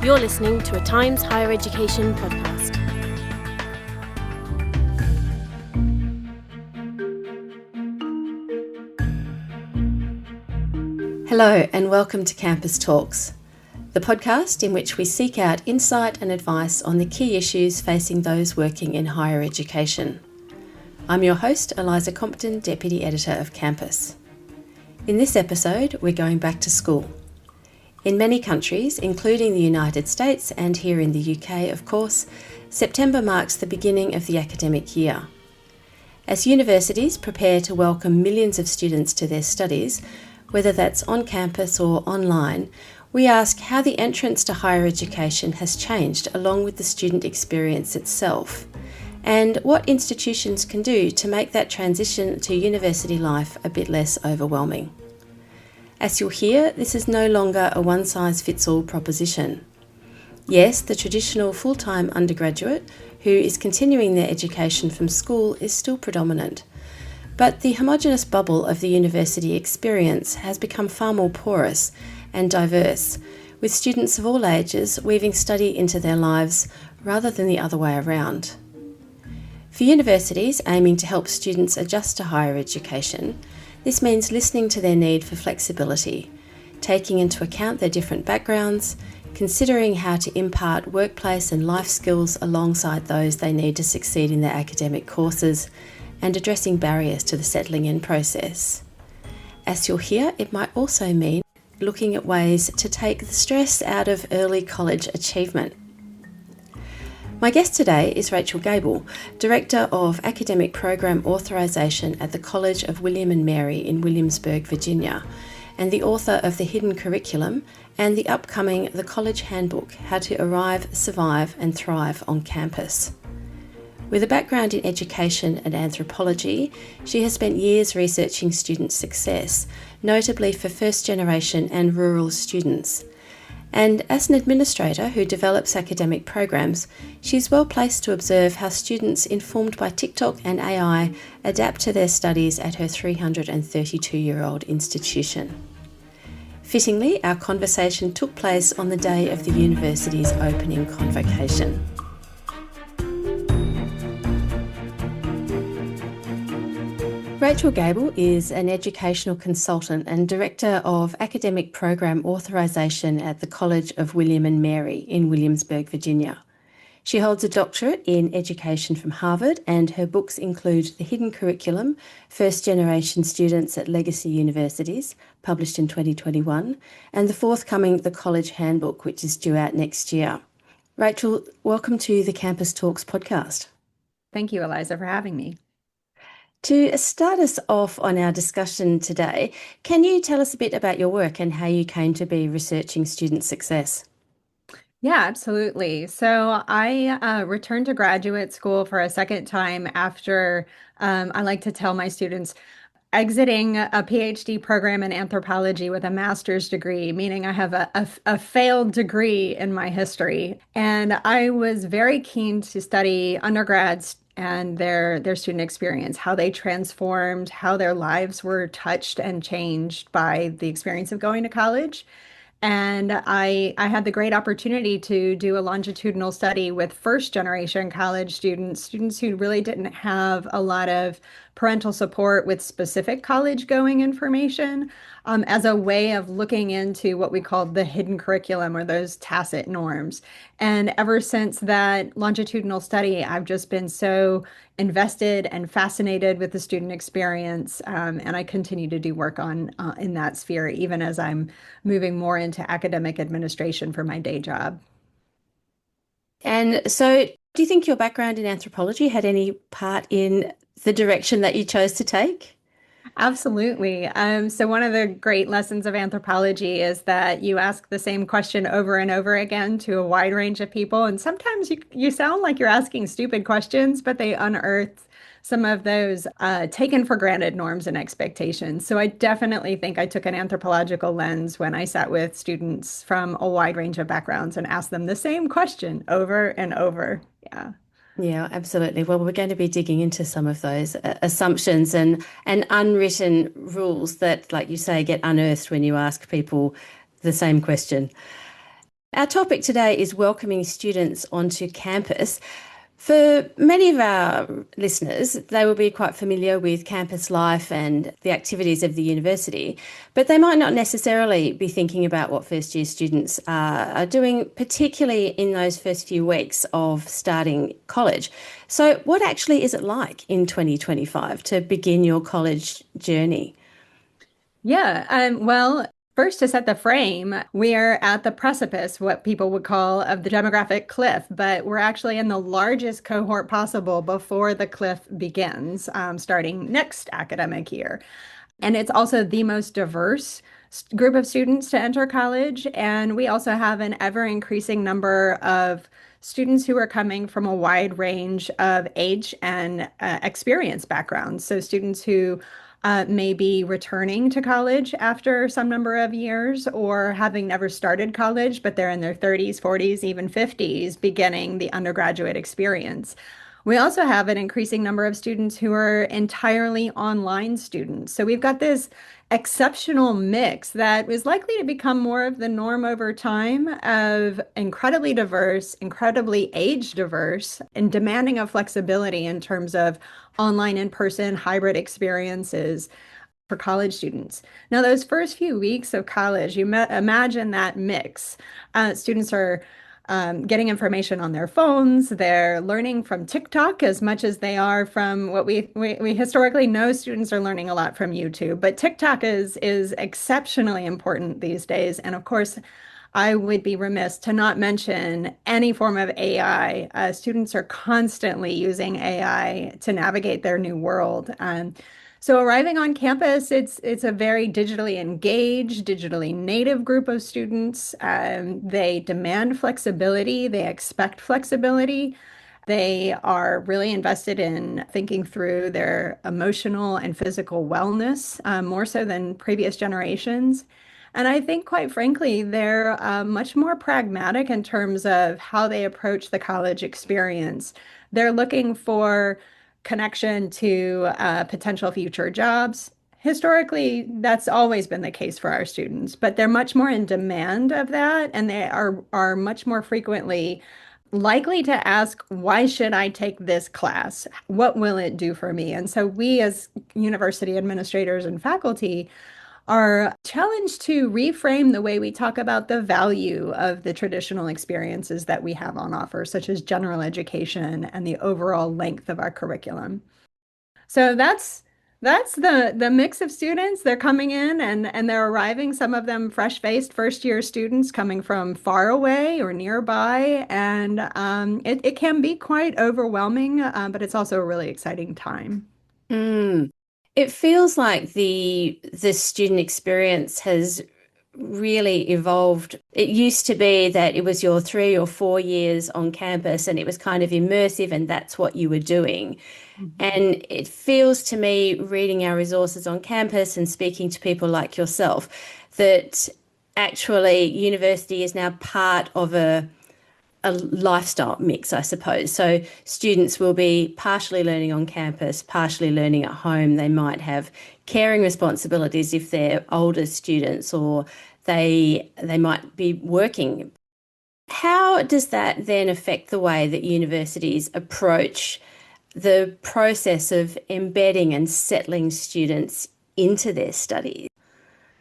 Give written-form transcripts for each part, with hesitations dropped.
You're listening to a Times Higher Education podcast. Hello and welcome to Campus Talks, the podcast in which we seek out insight and advice on the key issues facing those working in higher education. I'm your host, Eliza Compton, Deputy Editor of Campus. In this episode, we're going back to school. In many countries, including the United States and here in the UK, of course, September marks the beginning of the academic year. As universities prepare to welcome millions of students to their studies, whether that's on campus or online, we ask how the entrance to higher education has changed along with the student experience itself, and what institutions can do to make that transition to university life a bit less overwhelming. As you'll hear, this is no longer a one-size-fits-all proposition. Yes, the traditional full-time undergraduate who is continuing their education from school is still predominant, but the homogenous bubble of the university experience has become far more porous and diverse, with students of all ages weaving study into their lives rather than the other way around. For universities aiming to help students adjust to higher education, this means listening to their need for flexibility, taking into account their different backgrounds, considering how to impart workplace and life skills alongside those they need to succeed in their academic courses, and addressing barriers to the settling in process. As you'll hear, it might also mean looking at ways to take the stress out of early college achievement. My guest today is Rachel Gable, Director of Academic Program Authorisation at the College of William and Mary in Williamsburg, Virginia, and the author of The Hidden Curriculum and the upcoming The College Handbook, How to Arrive, Survive and Thrive on Campus. With a background in education and anthropology, she has spent years researching student success, notably for first-generation and rural students. And as an administrator who develops academic programs, she's well placed to observe how students informed by TikTok and AI adapt to their studies at her 332-year-old institution. Fittingly, our conversation took place on the day of the university's opening convocation. Rachel Gable is an educational consultant and Director of Academic Program Authorisation at the College of William and Mary in Williamsburg, Virginia. She holds a doctorate in education from Harvard, and her books include The Hidden Curriculum, First Generation Students at Legacy Universities, published in 2021, and the forthcoming The College Handbook, which is due out next year. Rachel, welcome to the Campus Talks podcast. Thank you, Eliza, for having me. To start us off on our discussion today, can you tell us a bit about your work and how you came to be researching student success? Yeah, absolutely. So I returned to graduate school for a second time after, I like to tell my students, exiting a PhD program in anthropology with a master's degree, meaning I have a failed degree in my history. And I was very keen to study undergrads and their student experience, how they transformed, how their lives were touched and changed by the experience of going to college. And I had the great opportunity to do a longitudinal study with first generation college students who really didn't have a lot of parental support with specific college going information, as a way of looking into what we called the hidden curriculum, or those tacit norms. And ever since that longitudinal study, I've just been so invested and fascinated with the student experience, and I continue to do work on in that sphere, even as I'm moving more into academic administration for my day job. And so, do you think your background in anthropology had any part in the direction that you chose to take? Absolutely. So one of the great lessons of anthropology is that you ask the same question over and over again to a wide range of people. And sometimes you sound like you're asking stupid questions, but they unearth some of those taken for granted norms and expectations. So I definitely think I took an anthropological lens when I sat with students from a wide range of backgrounds and asked them the same question over and over. Yeah. Yeah, absolutely. Well, we're going to be digging into some of those assumptions and unwritten rules that, like you say, get unearthed when you ask people the same question. Our topic today is welcoming students onto campus. For many of our listeners, they will be quite familiar with campus life and the activities of the university, but they might not necessarily be thinking about what first year students are doing, particularly in those first few weeks of starting college. So, what actually is it like in 2025 to begin your college journey? Well, first to set the frame, we are at the precipice, what people would call of the demographic cliff, but we're actually in the largest cohort possible before the cliff begins, starting next academic year. And it's also the most diverse group of students to enter college. And we also have an ever increasing number of students who are coming from a wide range of age and experience backgrounds. So students who may be returning to college after some number of years or having never started college, but they're in their 30s, 40s, even 50s, beginning the undergraduate experience. We also have an increasing number of students who are entirely online students. So we've got this exceptional mix that is likely to become more of the norm over time of incredibly diverse, incredibly age diverse, and demanding of flexibility in terms of online, in-person, hybrid experiences for college students. Now, those first few weeks of college, imagine that mix. Students are getting information on their phones. They're learning from TikTok as much as they are from what we historically know. Students are learning a lot from YouTube, but TikTok is exceptionally important these days. And of course, I would be remiss to not mention any form of AI. Students are constantly using AI to navigate their new world. So arriving on campus, it's a very digitally engaged, digitally native group of students. They demand flexibility. They expect flexibility. They are really invested in thinking through their emotional and physical wellness, more so than previous generations. And I think, quite frankly, they're much more pragmatic in terms of how they approach the college experience. They're looking for connection to potential future jobs. Historically, that's always been the case for our students, but they're much more in demand of that, and they are much more frequently likely to ask, why should I take this class? What will it do for me? And so we as university administrators and faculty are challenged to reframe the way we talk about the value of the traditional experiences that we have on offer, such as general education and the overall length of our curriculum. So that's the mix of students. They're coming in and they're arriving, some of them fresh-faced first-year students coming from far away or nearby. And it can be quite overwhelming, but it's also a really exciting time. Mm. It feels like the student experience has really evolved. It used to be that it was your 3 or 4 years on campus and it was kind of immersive and that's what you were doing. And it feels to me, reading our resources on campus and speaking to people like yourself, that actually university is now part of a lifestyle mix, I suppose. So students will be partially learning on campus, partially learning at home. They might have caring responsibilities if they're older students, or they might be working. How does that then affect the way that universities approach the process of embedding and settling students into their studies?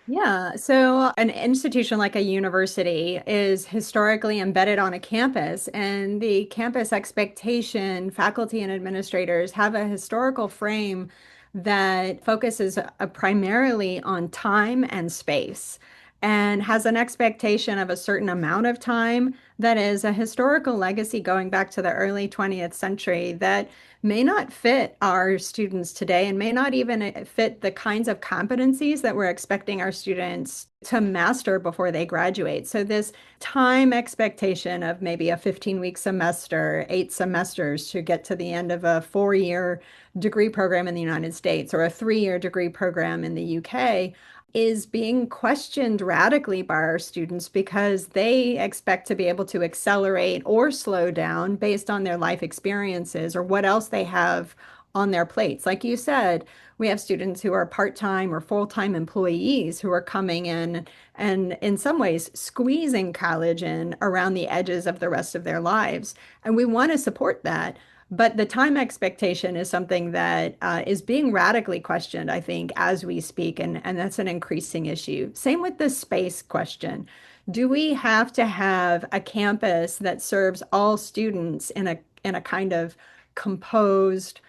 Yeah, so an institution like a university is historically embedded on a campus, and the campus expectation, faculty and administrators have a historical frame that focuses primarily on time and space and has an expectation of a certain amount of time that is a historical legacy going back to the early 20th century that may not fit our students today and may not even fit the kinds of competencies that we're expecting our students to master before they graduate. So this time expectation of maybe a 15-week semester, 8 semesters to get to the end of a 4-year degree program in the United States or a 3-year degree program in the UK is being questioned radically by our students because they expect to be able to accelerate or slow down based on their life experiences or what else they have on their plates. Like you said, we have students who are part-time or full-time employees who are coming in and in some ways squeezing college in around the edges of the rest of their lives. And we want to support that. But the time expectation is something that is being radically questioned, I think, as we speak, and that's an increasing issue. Same with the space question. Do we have to have a campus that serves all students in a kind of composed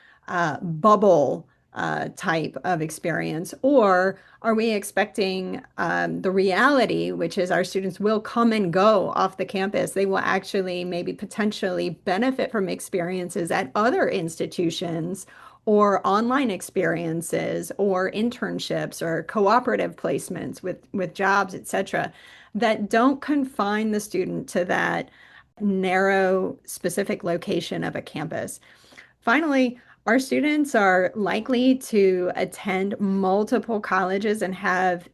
bubble type of experience, or are we expecting the reality, which is our students will come and go off the campus? They will actually maybe potentially benefit from experiences at other institutions or online experiences or internships or cooperative placements with jobs, et cetera, that don't confine the student to that narrow, specific location of a campus. Finally, our students are likely to attend multiple colleges and have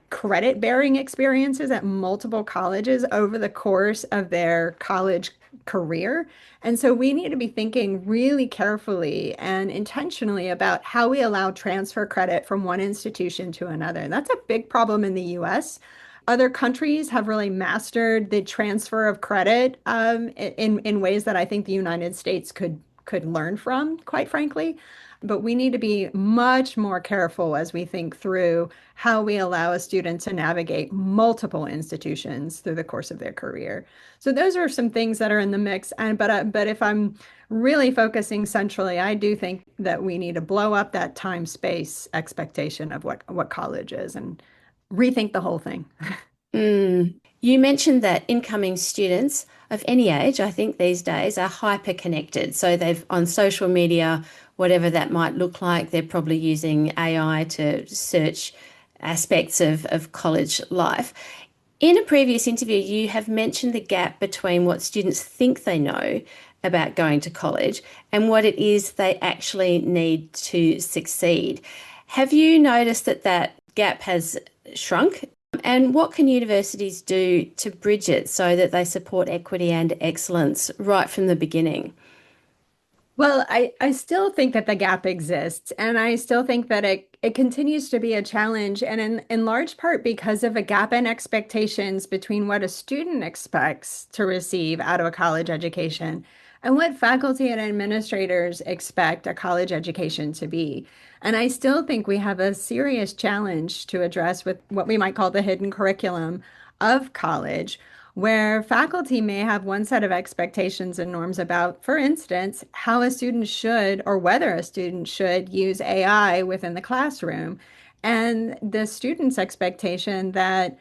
credit-bearing experiences at multiple colleges over the course of their college career. And so we need to be thinking really carefully and intentionally about how we allow transfer credit from one institution to another. That's a big problem in the US. Other countries have really mastered the transfer of credit in ways that I think the United States could learn from, quite frankly. But we need to be much more careful as we think through how we allow a student to navigate multiple institutions through the course of their career. So those are some things that are in the mix. But if I'm really focusing centrally, I do think that we need to blow up that time space expectation of what college is and rethink the whole thing. You mentioned that incoming students of any age, I think these days, are hyper connected. So they've on social media, whatever that might look like, they're probably using AI to search aspects of college life. In a previous interview, you have mentioned the gap between what students think they know about going to college and what it is they actually need to succeed. Have you noticed that that gap has shrunk? And what can universities do to bridge it so that they support equity and excellence right from the beginning? Well, I still think that the gap exists, and I still think that it continues to be a challenge, and in large part because of a gap in expectations between what a student expects to receive out of a college education and what faculty and administrators expect a college education to be. And I still think we have a serious challenge to address with what we might call the hidden curriculum of college, where faculty may have one set of expectations and norms about, for instance, how a student should or whether a student should use AI within the classroom, and the student's expectation that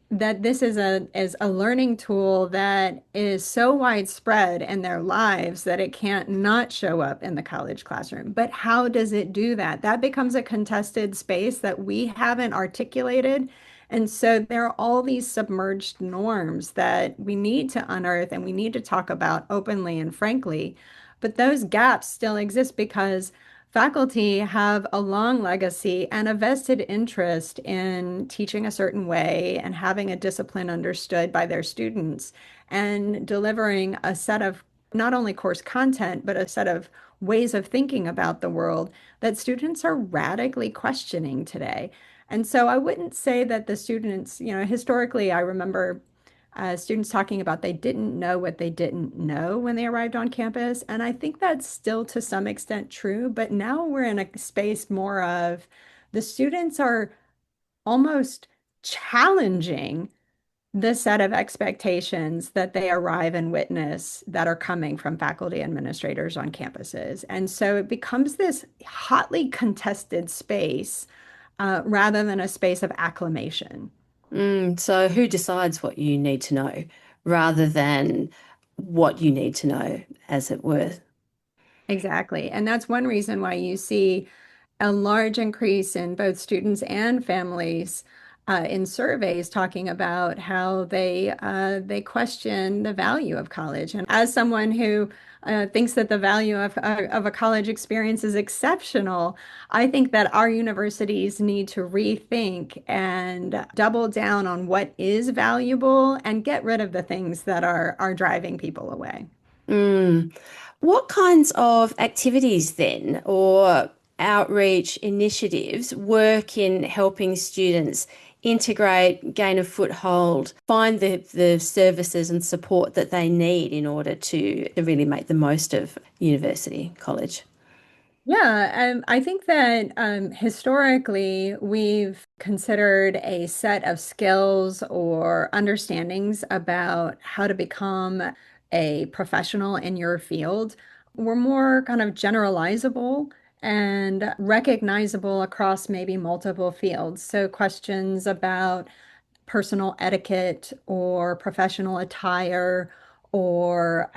this is a learning tool that is so widespread in their lives that it can't not show up in the college classroom. But how does it do that? That becomes a contested space that we haven't articulated. And so there are all these submerged norms that we need to unearth and we need to talk about openly and frankly. But those gaps still exist because faculty have a long legacy and a vested interest in teaching a certain way and having a discipline understood by their students and delivering a set of not only course content, but a set of ways of thinking about the world that students are radically questioning today. And so I wouldn't say that the students, historically, I remember students talking about they didn't know what they didn't know when they arrived on campus. And I think that's still to some extent true. But now we're in a space more of the students are almost challenging the set of expectations that they arrive and witness that are coming from faculty administrators on campuses. And so it becomes this hotly contested space rather than a space of acclamation. So who decides what you need to know rather than what you need to know, as it were? Exactly. And that's one reason why you see a large increase in both students and families in surveys talking about how they question the value of college. And as someone who thinks that the value of a college experience is exceptional, I think that our universities need to rethink and double down on what is valuable and get rid of the things that are driving people away. Mm. What kinds of activities then, or outreach initiatives, work in helping students integrate, gain a foothold, find the services and support that they need in order to really make the most of university, college? Yeah, I think that historically we've considered a set of skills or understandings about how to become a professional in your field were more kind of generalizable and recognizable across maybe multiple fields. So questions about personal etiquette or professional attire or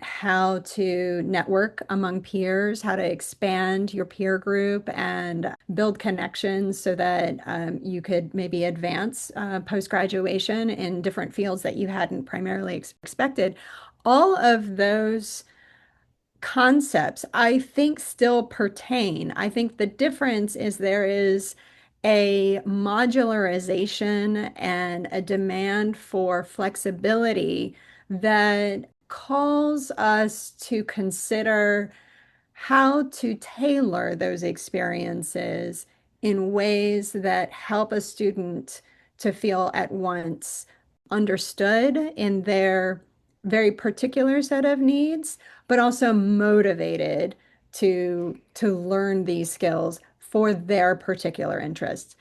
how to network among peers, how to expand your peer group and build connections so that you could maybe advance post-graduation in different fields that you hadn't primarily expected. All of those concepts, I think, still pertain. I think the difference is there is a modularization and a demand for flexibility that calls us to consider how to tailor those experiences in ways that help a student to feel at once understood in their very particular set of needs, but also motivated to learn these skills for their particular interests.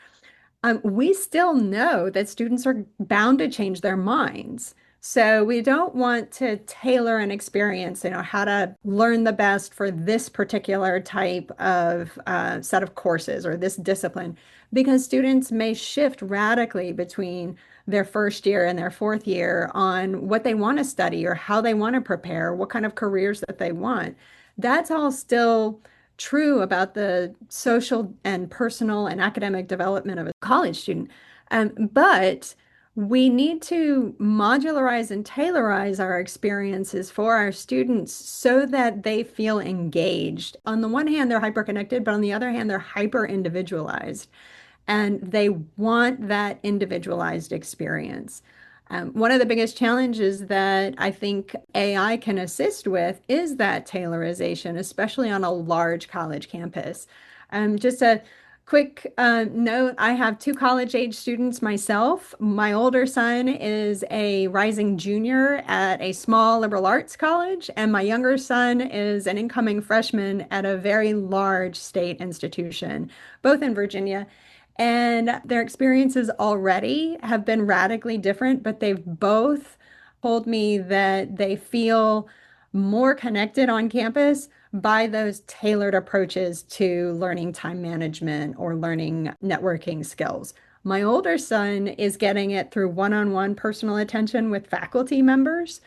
We still know that students are bound to change their minds. So we don't want to tailor an experience, how to learn the best for this particular type of set of courses or this discipline, because students may shift radically between their first year and their fourth year on what they want to study or how they want to prepare, what kind of careers that they want. That's all still true about the social and personal and academic development of a college student. But we need to modularize and tailorize our experiences for our students so that they feel engaged. On the one hand, they're hyper-connected, but on the other hand, they're hyper-individualized. And they want that individualized experience. One of the biggest challenges that I think AI can assist with is that tailorization, especially on a large college campus. Just a quick note, I have two college-age students myself. My older son is a rising junior at a small liberal arts college, and my younger son is an incoming freshman at a very large state institution, both in Virginia. And their experiences already have been radically different, but they've both told me that they feel more connected on campus by those tailored approaches to learning time management or learning networking skills. My older son is getting it through one-on-one personal attention with faculty members.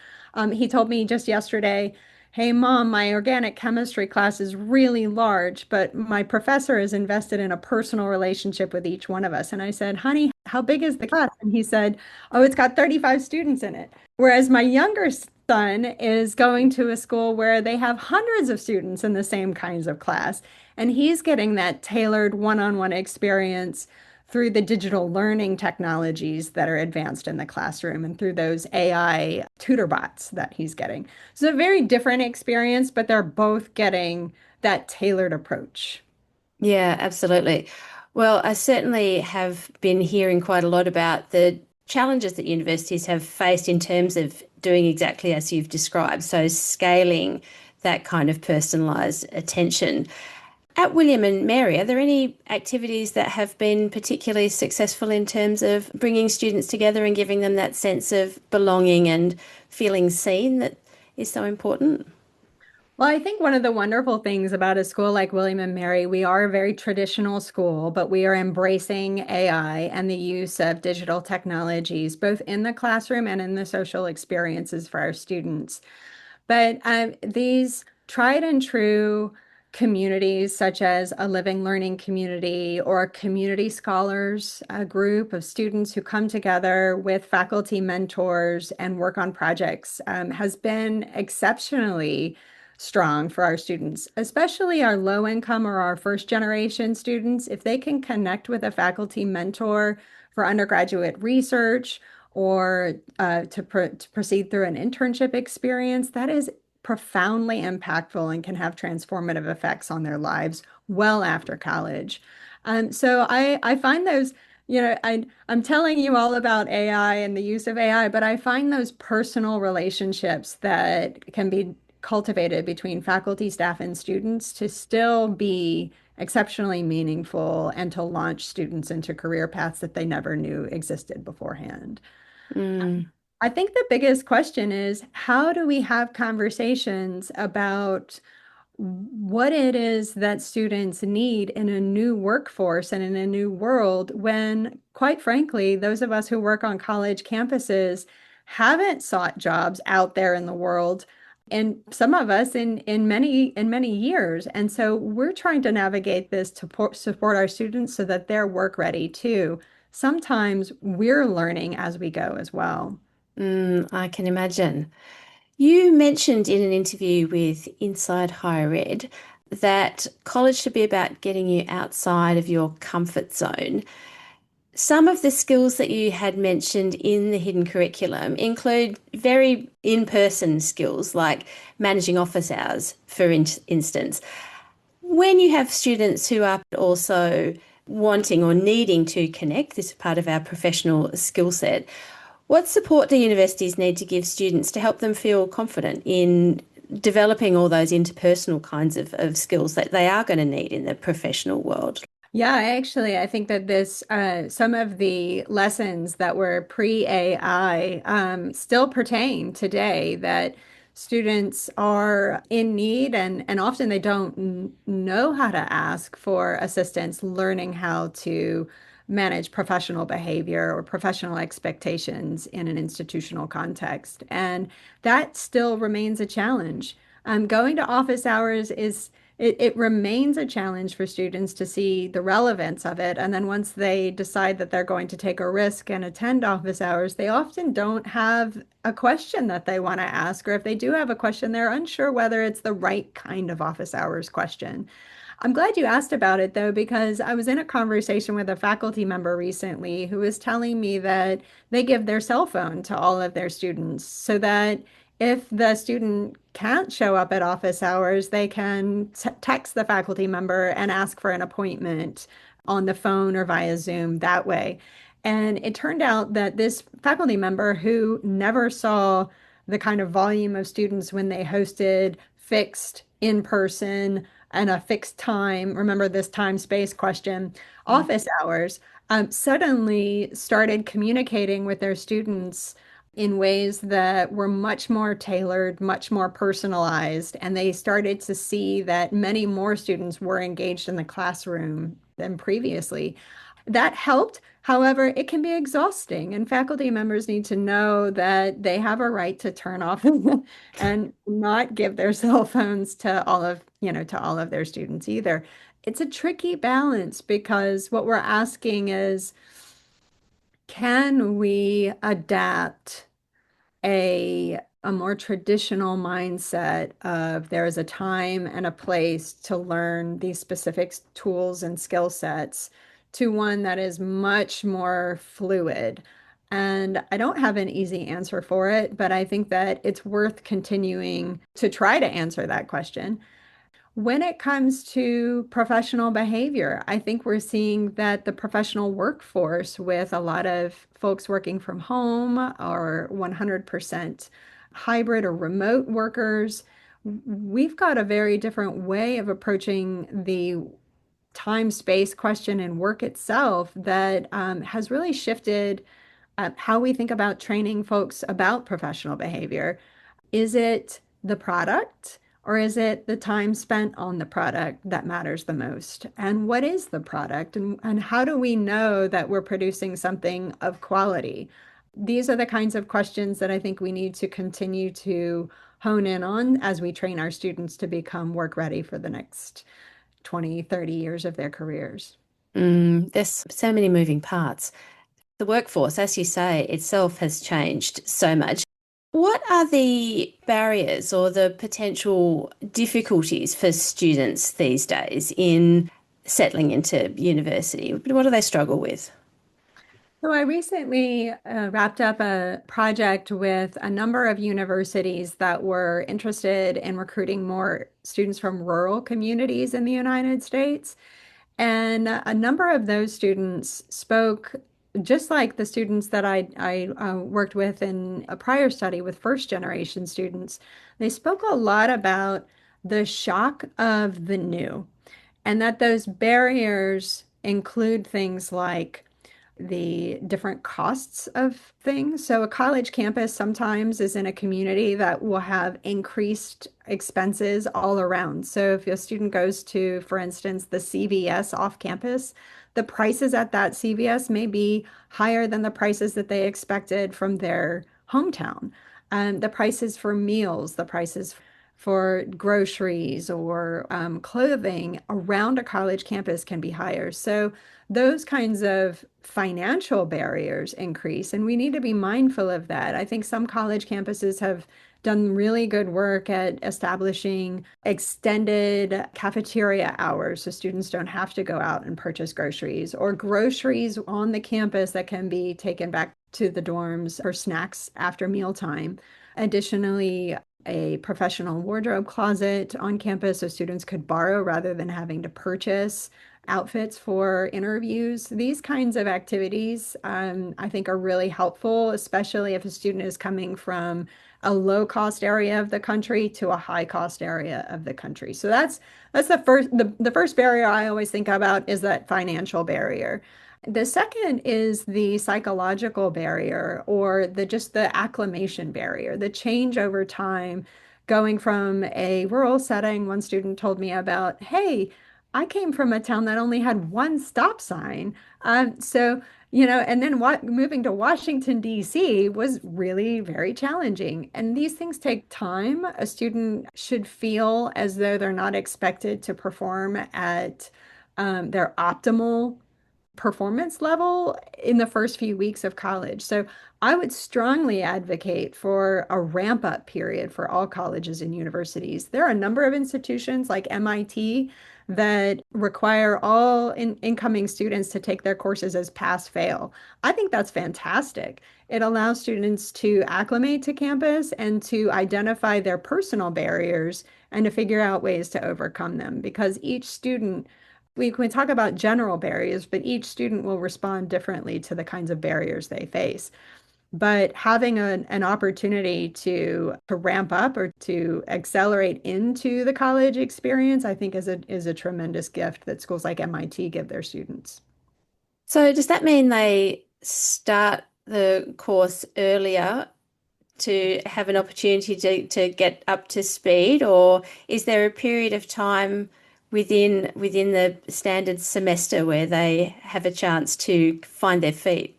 He told me just yesterday, "Hey, Mom, my organic chemistry class is really large, but my professor is invested in a personal relationship with each one of us." And I said, "Honey, how big is the class?" And he said, "Oh, it's got 35 students in it." Whereas my younger son is going to a school where they have hundreds of students in the same kinds of class, and he's getting that tailored one-on-one experience through the digital learning technologies that are advanced in the classroom and through those AI tutor bots that he's getting. So a very different experience, but they're both getting that tailored approach. Yeah, absolutely. Well, I certainly have been hearing quite a lot about the challenges that universities have faced in terms of doing exactly as you've described. So, scaling that kind of personalised attention. At William and Mary, are there any activities that have been particularly successful in terms of bringing students together and giving them that sense of belonging and feeling seen that is so important? Well, I think one of the wonderful things about a school like William and Mary, we are a very traditional school, but we are embracing AI and the use of digital technologies, both in the classroom and in the social experiences for our students. But these tried and true communities, such as a living learning community or a community scholars, a group of students who come together with faculty mentors and work on projects, has been exceptionally strong for our students, especially our low income or our first generation students. If they can connect with a faculty mentor for undergraduate research or to proceed through an internship experience, that is profoundly impactful and can have transformative effects on their lives well after college. So I find those, I'm telling you all about AI and the use of AI, but I find those personal relationships that can be cultivated between faculty, staff, and students to still be exceptionally meaningful and to launch students into career paths that they never knew existed beforehand. Mm. I think the biggest question is how do we have conversations about what it is that students need in a new workforce and in a new world when, quite frankly, those of us who work on college campuses haven't sought jobs out there in the world, and some of us in many years. And so we're trying to navigate this to support our students so that they're work ready too. Sometimes we're learning as we go as well. I can imagine. You mentioned in an interview with Inside Higher Ed that college should be about getting you outside of your comfort zone. Some of the skills that you had mentioned in the hidden curriculum include very in-person skills like managing office hours, for instance. When you have students who are also wanting or needing to connect, this is part of our professional skill set, what support do universities need to give students to help them feel confident in developing all those interpersonal kinds of skills that they are going to need in the professional world? Yeah, I think that some of the lessons that were pre-AI still pertain today, that students are in need and often they don't know how to ask for assistance learning how to manage professional behavior or professional expectations in an institutional context. And that still remains a challenge. Going to office hours it remains a challenge for students to see the relevance of it. And then once they decide that they're going to take a risk and attend office hours, they often don't have a question that they want to ask. Or if they do have a question, they're unsure whether it's the right kind of office hours question. I'm glad you asked about it though, because I was in a conversation with a faculty member recently who was telling me that they give their cell phone to all of their students so that if the student can't show up at office hours, they can text the faculty member and ask for an appointment on the phone or via Zoom that way. And it turned out that this faculty member who never saw the kind of volume of students when they hosted fixed in person and a fixed time, remember this time space question, office hours, suddenly started communicating with their students in ways that were much more tailored, much more personalized, and they started to see that many more students were engaged in the classroom than previously. That helped. However, it can be exhausting, and faculty members need to know that they have a right to turn off and not give their cell phones to all of their students either. It's a tricky balance because what we're asking is, can we adapt a more traditional mindset of there is a time and a place to learn these specific tools and skill sets to one that is much more fluid? And I don't have an easy answer for it, but I think that it's worth continuing to try to answer that question. When it comes to professional behavior, I think we're seeing that the professional workforce, with a lot of folks working from home or 100% hybrid or remote workers, we've got a very different way of approaching the time space question in work itself that has really shifted how we think about training folks about professional behavior. Is it the product or is it the time spent on the product that matters the most? And what is the product? And how do we know that we're producing something of quality? These are the kinds of questions that I think we need to continue to hone in on as we train our students to become work ready for the next 20, 30 years of their careers. There's so many moving parts. The workforce, as you say, itself has changed so much. What are the barriers or the potential difficulties for students these days in settling into university? What do they struggle with? So I recently wrapped up a project with a number of universities that were interested in recruiting more students from rural communities in the United States. And a number of those students spoke just like the students that I worked with in a prior study with first generation students. They spoke a lot about the shock of the new, and that those barriers include things like the different costs of things. So a college campus sometimes is in a community that will have increased expenses all around. So if a student goes to, for instance, the CVS off campus, the prices at that CVS may be higher than the prices that they expected from their hometown. The prices for meals, the prices for groceries or clothing around a college campus can be higher. So those kinds of financial barriers increase, and we need to be mindful of that. I think some college campuses have done really good work at establishing extended cafeteria hours so students don't have to go out and purchase groceries, or groceries on the campus that can be taken back to the dorms for snacks after mealtime. Additionally, a professional wardrobe closet on campus so students could borrow rather than having to purchase outfits for interviews. These kinds of activities, I think, are really helpful, especially if a student is coming from a low-cost area of the country to a high-cost area of the country. So that's the first barrier I always think about is that financial barrier. The second is the psychological barrier, or the acclimation barrier, the change over time. Going from a rural setting, one student told me about, hey, I came from a town that only had one stop sign. And then moving to Washington, D.C. was really very challenging. And these things take time. A student should feel as though they're not expected to perform at their optimal performance level in the first few weeks of college. So I would strongly advocate for a ramp up period for all colleges and universities. There are a number of institutions like MIT that require all incoming students to take their courses as pass fail. I think that's fantastic. It allows students to acclimate to campus and to identify their personal barriers and to figure out ways to overcome them, because each student, we can talk about general barriers, but each student will respond differently to the kinds of barriers they face. But having an opportunity to ramp up or to accelerate into the college experience, I think is a tremendous gift that schools like MIT give their students. So does that mean they start the course earlier to have an opportunity to get up to speed, or is there a period of time within the standard semester where they have a chance to find their feet?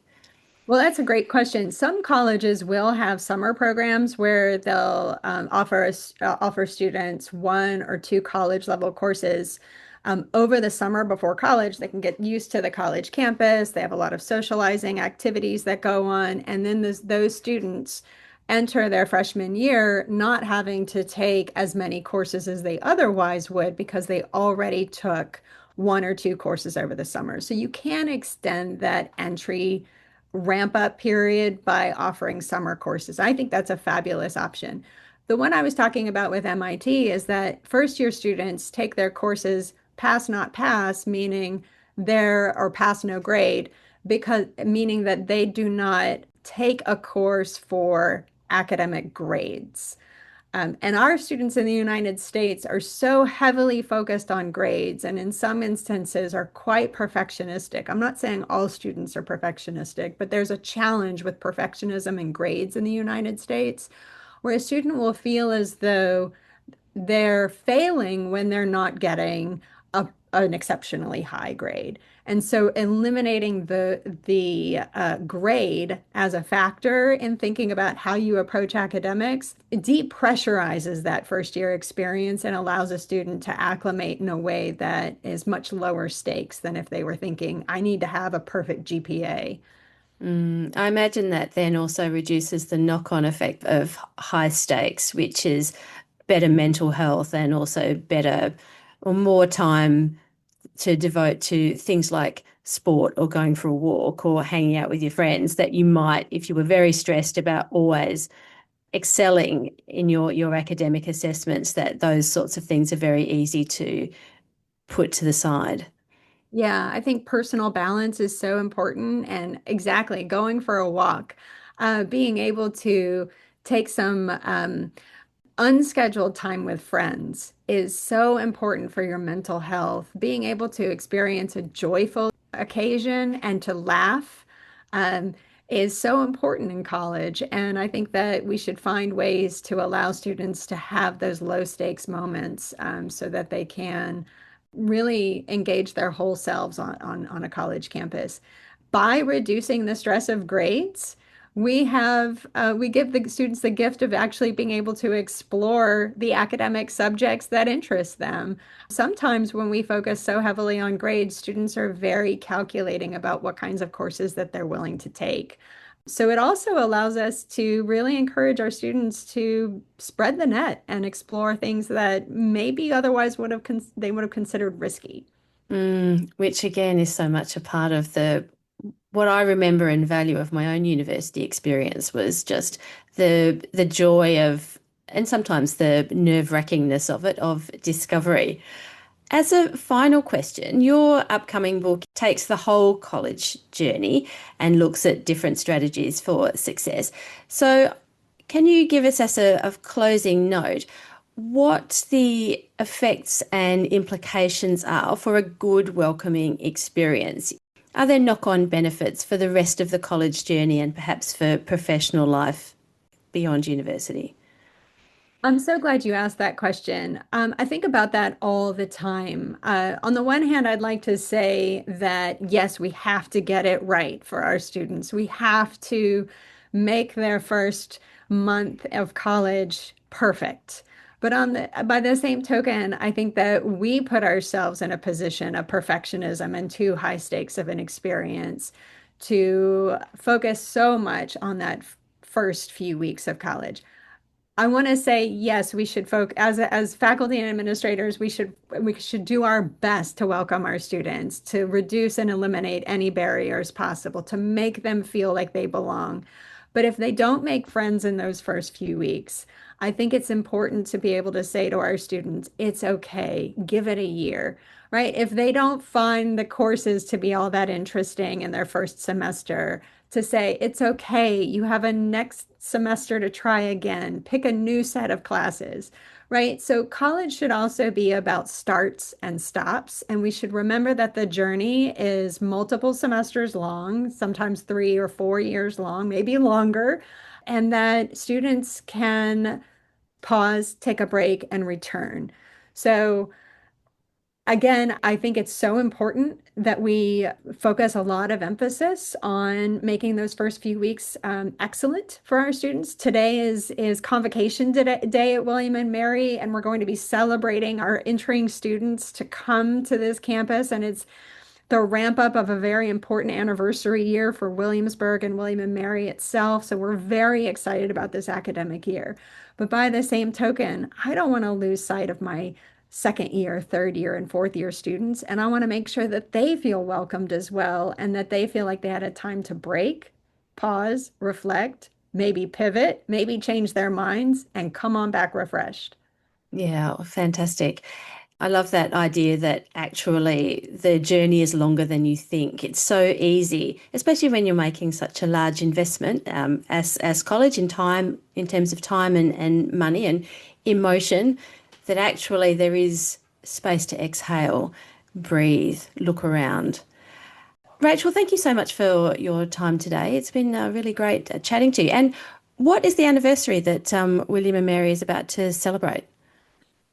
Well, that's a great question. Some colleges will have summer programs where they'll offer students one or two college level courses over the summer before college. They can get used to the college campus. They have a lot of socializing activities that go on, and then those students enter their freshman year not having to take as many courses as they otherwise would because they already took one or two courses over the summer. So you can extend that entry ramp up period by offering summer courses. I think that's a fabulous option. The one I was talking about with MIT is that first year students take their courses pass not pass, meaning or pass no grade, because meaning that they do not take a course for academic grades. And our students in the United States are so heavily focused on grades, and in some instances are quite perfectionistic. I'm not saying all students are perfectionistic, but there's a challenge with perfectionism and grades in the United States, where a student will feel as though they're failing when they're not getting an exceptionally high grade. And so eliminating the grade as a factor in thinking about how you approach academics depressurizes that first year experience and allows a student to acclimate in a way that is much lower stakes than if they were thinking, I need to have a perfect GPA. I imagine that then also reduces the knock-on effect of high stakes, which is better mental health and also better or more time to devote to things like sport or going for a walk or hanging out with your friends that you might, if you were very stressed about always excelling in your academic assessments, that those sorts of things are very easy to put to the side. Yeah, I think personal balance is so important. And exactly, going for a walk, being able to take some unscheduled time with friends is so important for your mental health. Being able to experience a joyful occasion and to laugh um, is so important in college. And I think that we should find ways to allow students to have those low stakes moments so that they can really engage their whole selves on a college campus. By reducing the stress of grades, we give the students the gift of actually being able to explore the academic subjects that interest them. Sometimes when we focus so heavily on grades, students are very calculating about what kinds of courses that they're willing to take. So it also allows us to really encourage our students to spread the net and explore things that maybe otherwise they would have considered risky. Which again is so much a part of the what I remember and value of my own university experience was just the joy of and sometimes the nerve-wrackingness of it, of discovery. As a final question, your upcoming book takes the whole college journey and looks at different strategies for success. So, can you give us, as a closing note, what the effects and implications are for a good, welcoming experience? Are there knock-on benefits for the rest of the college journey and perhaps for professional life beyond university? I'm so glad you asked that question. I think about that all the time. On the one hand, I'd like to say that yes, we have to get it right for our students. We have to make their first month of college perfect. But by the same token, I think that we put ourselves in a position of perfectionism and too high stakes of an experience to focus so much on that first few weeks of college. I want to say yes, we should focus as faculty and administrators, we should do our best to welcome our students, to reduce and eliminate any barriers possible, to make them feel like they belong. But if they don't make friends in those first few weeks, I think it's important to be able to say to our students, it's okay, give it a year, right? If they don't find the courses to be all that interesting in their first semester, to say, it's okay, you have a next semester to try again, pick a new set of classes, right? So college should also be about starts and stops. And we should remember that the journey is multiple semesters long, sometimes 3 or 4 years long, maybe longer, and that students can pause, take a break, and return. So again, I think it's so important that we focus a lot of emphasis on making those first few weeks excellent for our students. Today is convocation day at William and Mary, and we're going to be celebrating our entering students to come to this campus, and it's the ramp up of a very important anniversary year for Williamsburg and William and Mary itself. So we're very excited about this academic year. But by the same token, I don't want to lose sight of my second year, third year, and fourth year students. And I want to make sure that they feel welcomed as well and that they feel like they had a time to break, pause, reflect, maybe pivot, maybe change their minds, and come on back refreshed. Yeah, fantastic. I love that idea that actually the journey is longer than you think. It's so easy, especially when you're making such a large investment as college in time, in terms of time and money and emotion, that actually there is space to exhale, breathe, look around. Rachel, thank you so much for your time today. It's been really great chatting to you. And what is the anniversary that William and Mary is about to celebrate?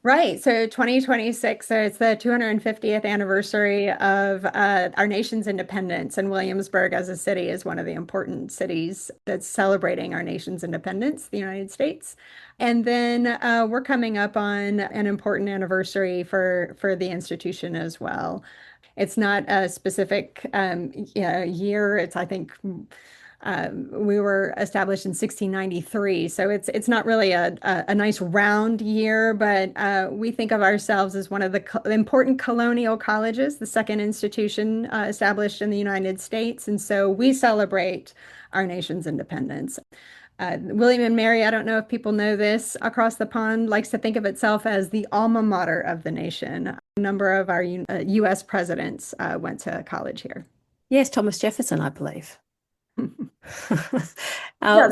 Right. So 2026, so it's the 250th anniversary of our nation's independence, and Williamsburg as a city is one of the important cities that's celebrating our nation's independence, the United States. And then we're coming up on an important anniversary for the institution as well. It's not a specific year. It's, I think, We were established in 1693, so it's not really a nice round year, but we think of ourselves as one of the important colonial colleges, the second institution established in the United States, and so we celebrate our nation's independence. William and Mary, I don't know if people know this, across the pond likes to think of itself as the alma mater of the nation. A number of our U.S. presidents went to college here. Yes, Thomas Jefferson, I believe. Yeah,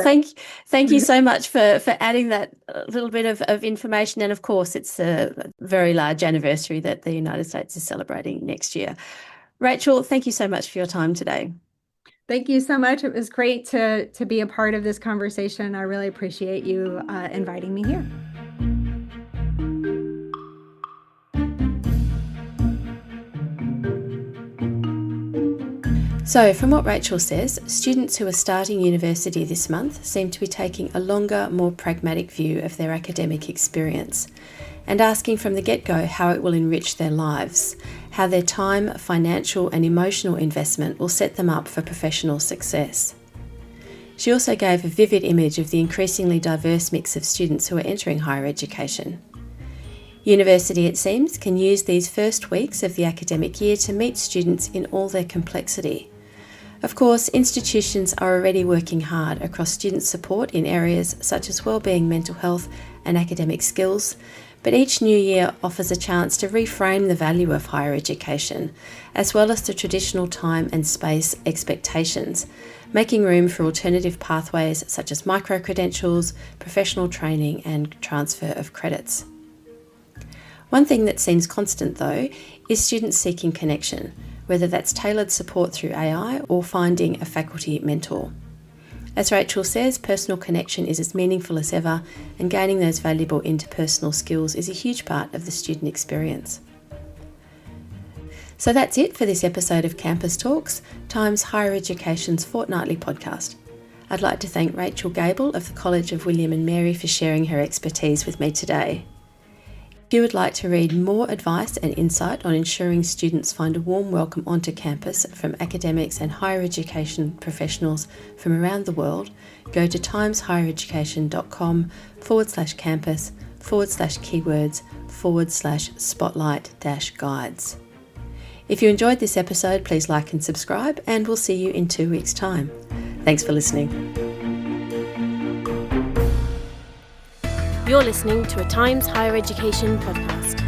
Thank you so much for adding that little bit of information. And of course, it's a very large anniversary that the United States is celebrating next year. Rachel, thank you so much for your time today. Thank you so much. It was great to be a part of this conversation. I really appreciate you inviting me here. So, from what Rachel says, students who are starting university this month seem to be taking a longer, more pragmatic view of their academic experience and asking from the get-go how it will enrich their lives, how their time, financial and emotional investment will set them up for professional success. She also gave a vivid image of the increasingly diverse mix of students who are entering higher education. University, it seems, can use these first weeks of the academic year to meet students in all their complexity. Of course, institutions are already working hard across student support in areas such as wellbeing, mental health and academic skills, but each new year offers a chance to reframe the value of higher education, as well as the traditional time and space expectations, making room for alternative pathways such as micro-credentials, professional training and transfer of credits. One thing that seems constant, though, is students seeking connection, whether that's tailored support through AI or finding a faculty mentor. As Rachel says, personal connection is as meaningful as ever, and gaining those valuable interpersonal skills is a huge part of the student experience. So that's it for this episode of Campus Talks, Times Higher Education's fortnightly podcast. I'd like to thank Rachel Gable of the College of William and Mary for sharing her expertise with me today. If you would like to read more advice and insight on ensuring students find a warm welcome onto campus from academics and higher education professionals from around the world, go to timeshighereducation.com/campus/keywords/spotlight-guides. If you enjoyed this episode, please like and subscribe, and we'll see you in 2 weeks' time. Thanks for listening. You're listening to a Times Higher Education podcast.